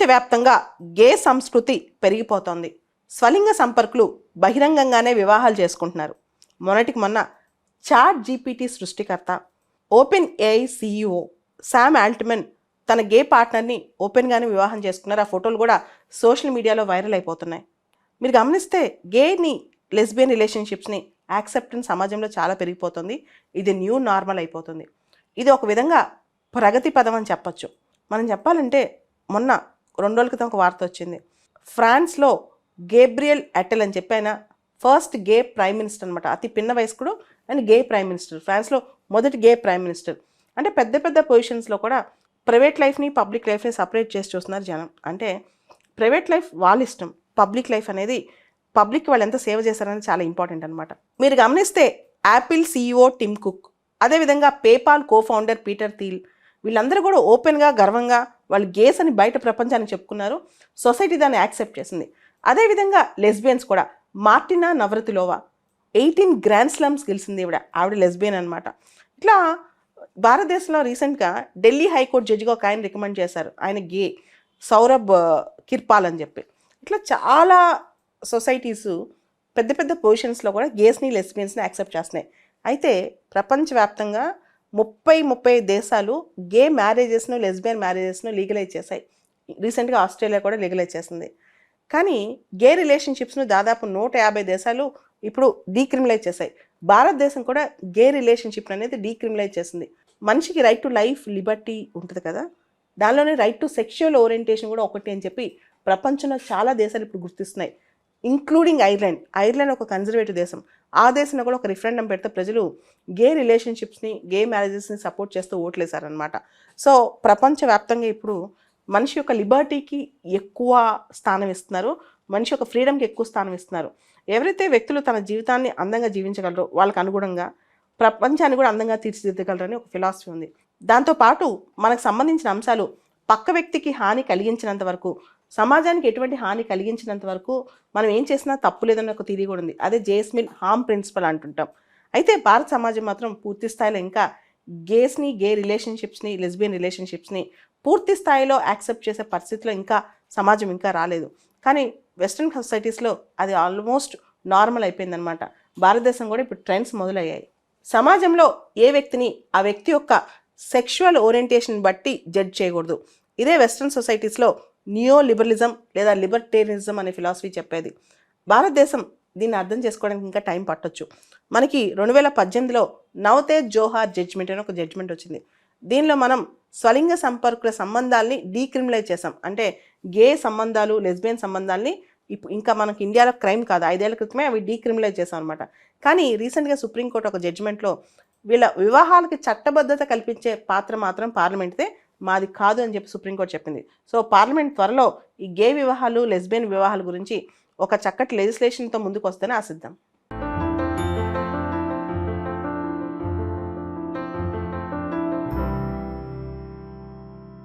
ప్రపంచవ్యాప్తంగా గే సంస్కృతి పెరిగిపోతోంది. స్వలింగ సంపర్కులు బహిరంగంగానే వివాహాలు చేసుకుంటున్నారు. మొన్నటికి మొన్న చాట్ జీపీటీ సృష్టికర్త, open AI CEO Sam Altman తన గే పార్ట్నర్ని ఓపెన్గానే వివాహం చేసుకున్నారు. ఆ ఫోటోలు కూడా సోషల్ మీడియాలో వైరల్ అయిపోతున్నాయి. మీరు గమనిస్తే గేని లెస్బియన్ రిలేషన్షిప్స్ని యాక్సెప్టెన్స్ సమాజంలో చాలా పెరిగిపోతుంది. ఇది న్యూ నార్మల్ అయిపోతుంది. ఇది ఒక విధంగా ప్రగతి పదం అని చెప్పచ్చు. మనం చెప్పాలంటే మొన్న 2 రోజుల క్రితం ఒక వార్త వచ్చింది. ఫ్రాన్స్లో గేబ్రియల్ అటెల్ అని చెప్పి ఆయన ఫస్ట్ గే ప్రైమ్ మినిస్టర్ అనమాట. అతి పిన్న వయస్కుడు అండ్ గే ప్రైమ్ మినిస్టర్. ఫ్రాన్స్లో మొదటి గే ప్రైమ్ మినిస్టర్. అంటే పెద్ద పెద్ద పొజిషన్స్లో కూడా ప్రైవేట్ లైఫ్ని పబ్లిక్ లైఫ్ని సపరేట్ చేసి చూస్తున్నారు జనం. అంటే ప్రైవేట్ లైఫ్ వాళ్ళ ఇష్టం, పబ్లిక్ లైఫ్ అనేది పబ్లిక్ వాళ్ళు ఎంత సేవ చేశారనేది చాలా ఇంపార్టెంట్ అనమాట. మీరు గమనిస్తే యాపిల్ సీఈఓ టిమ్ కుక్, అదేవిధంగా పేపాల్ కోఫౌండర్ పీటర్ థీల్, వీళ్ళందరూ కూడా ఓపెన్గా గర్వంగా వాళ్ళు గేస్ అని బయట ప్రపంచానికి చెప్పుకున్నారు. సొసైటీ దాన్ని యాక్సెప్ట్ చేసింది. అదేవిధంగా లెస్బియన్స్ కూడా మార్టినా నవరతిలోవా 18 గ్రాండ్ స్లమ్స్ గెలిచింది. ఆవిడ లెస్బియన్ అనమాట. ఇట్లా భారతదేశంలో రీసెంట్గా ఢిల్లీ హైకోర్టు జడ్జిగా ఒక ఆయన రికమెండ్ చేశారు. ఆయన గే, సౌరభ్ కిర్పాల్ అని చెప్పి. ఇట్లా చాలా సొసైటీస్ పెద్ద పెద్ద పొజిషన్స్లో కూడా గేస్ని లెస్బియన్స్ని యాక్సెప్ట్ చేస్తున్నాయి. అయితే ప్రపంచవ్యాప్తంగా 30 దేశాలు గే మ్యారేజెస్ను లెస్బియన్ మ్యారేజెస్ను లీగలైజ్ చేశాయి. రీసెంట్గా ఆస్ట్రేలియా కూడా లీగలైజ్ చేసింది. కానీ గే రిలేషన్షిప్స్ను దాదాపు 150 దేశాలు ఇప్పుడు డీక్రిమినలైజ్ చేశాయి. భారతదేశం కూడా గే రిలేషన్షిప్ అనేది డీక్రిమినలైజ్ చేసింది. మనిషికి రైట్ టు లైఫ్ లిబర్టీ ఉంటుంది కదా, దానిలోనే రైట్ టు సెక్షువల్ ఓరియంటేషన్ కూడా ఒకటి అని చెప్పి ప్రపంచంలో చాలా దేశాలు ఇప్పుడు గుర్తిస్తున్నాయి, ఇంక్లూడింగ్ ఐర్లాండ్. ఐర్లాండ్ ఒక కన్జర్వేటివ్ దేశం. ఆ దేశంలో కూడా ఒక రిఫరెండం పెడితే ప్రజలు గే రిలేషన్షిప్స్ని గే మ్యారేజెస్ని సపోర్ట్ చేస్తూ ఓట్లేశారనమాట. సో ప్రపంచవ్యాప్తంగా ఇప్పుడు మనిషి యొక్క లిబర్టీకి ఎక్కువ స్థానం ఇస్తున్నారు, మనిషి యొక్క ఫ్రీడమ్కి ఎక్కువ స్థానం ఇస్తున్నారు. ఎవరైతే వ్యక్తులు తన జీవితాన్ని అందంగా జీవించగలరో వాళ్ళకు అనుగుణంగా ప్రపంచాన్ని కూడా అందంగా తీర్చిదిద్దగలరని ఒక ఫిలాసఫీ ఉంది. దాంతోపాటు మనకు సంబంధించిన అంశాలు పక్క వ్యక్తికి హాని కలిగించినంత వరకు, సమాజానికి ఎటువంటి హాని కలిగించినంత వరకు మనం ఏం చేసినా తప్పు లేదని ఒక థియరీ కూడా ఉంది. అదే జేఎస్ మిల్ హార్మ్ ప్రిన్సిపల్ అంటుంటాం. అయితే భారత సమాజం మాత్రం పూర్తి స్థాయిలో ఇంకా గేస్ని, గే రిలేషన్షిప్స్ని, లెస్బియన్ రిలేషన్షిప్స్ని పూర్తి స్థాయిలో యాక్సెప్ట్ చేసే పరిస్థితిలో ఇంకా సమాజం ఇంకా రాలేదు. కానీ వెస్ట్రన్ సొసైటీస్లో అది ఆల్మోస్ట్ నార్మల్ అయిపోయిందనమాట. భారతదేశం కూడా ఇప్పుడు ట్రెండ్స్ మొదలయ్యాయి. సమాజంలో ఏ వ్యక్తిని ఆ వ్యక్తి యొక్క సెక్షువల్ ఓరియంటేషన్ బట్టి జడ్జ్ చేయకూడదు. ఇదే వెస్ట్రన్ సొసైటీస్లో నియో లిబరలిజం లేదా లిబర్టేరియనిజం అనే ఫిలాసఫీ చెప్పేది. భారతదేశం దీన్ని అర్థం చేసుకోవడానికి ఇంకా టైం పట్టొచ్చు. మనకి 2018లో నవతేజ్ జోహార్ జడ్జ్మెంట్ అని ఒక జడ్జ్మెంట్ వచ్చింది. దీనిలో మనం స్వలింగ సంపర్కుల సంబంధాలని డీక్రిమినలైజ్ చేసాం. అంటే గే సంబంధాలు, లెస్బియన్ సంబంధాలని ఇంకా మనకి ఇండియాలో క్రైమ్ కాదు, 5 ఏళ్ల క్రితమే అవి డీక్రిమినలైజ్ చేసాం అనమాట. కానీ రీసెంట్గా సుప్రీంకోర్టు ఒక జడ్జిమెంట్లో వీళ్ళ వివాహాలకి చట్టబద్ధత కల్పించే పాత్ర మాత్రం పార్లమెంట్దే, మాది కాదు అని చెప్పి సుప్రీంకోర్టు చెప్పింది. సో పార్లమెంట్ త్వరలో ఈ గే వివాహాలు, లెస్బియన్ వివాహాల గురించి ఒక చక్కటి లెజిస్లేషన్తో ముందుకు వస్తేనే ఆశిద్దాం.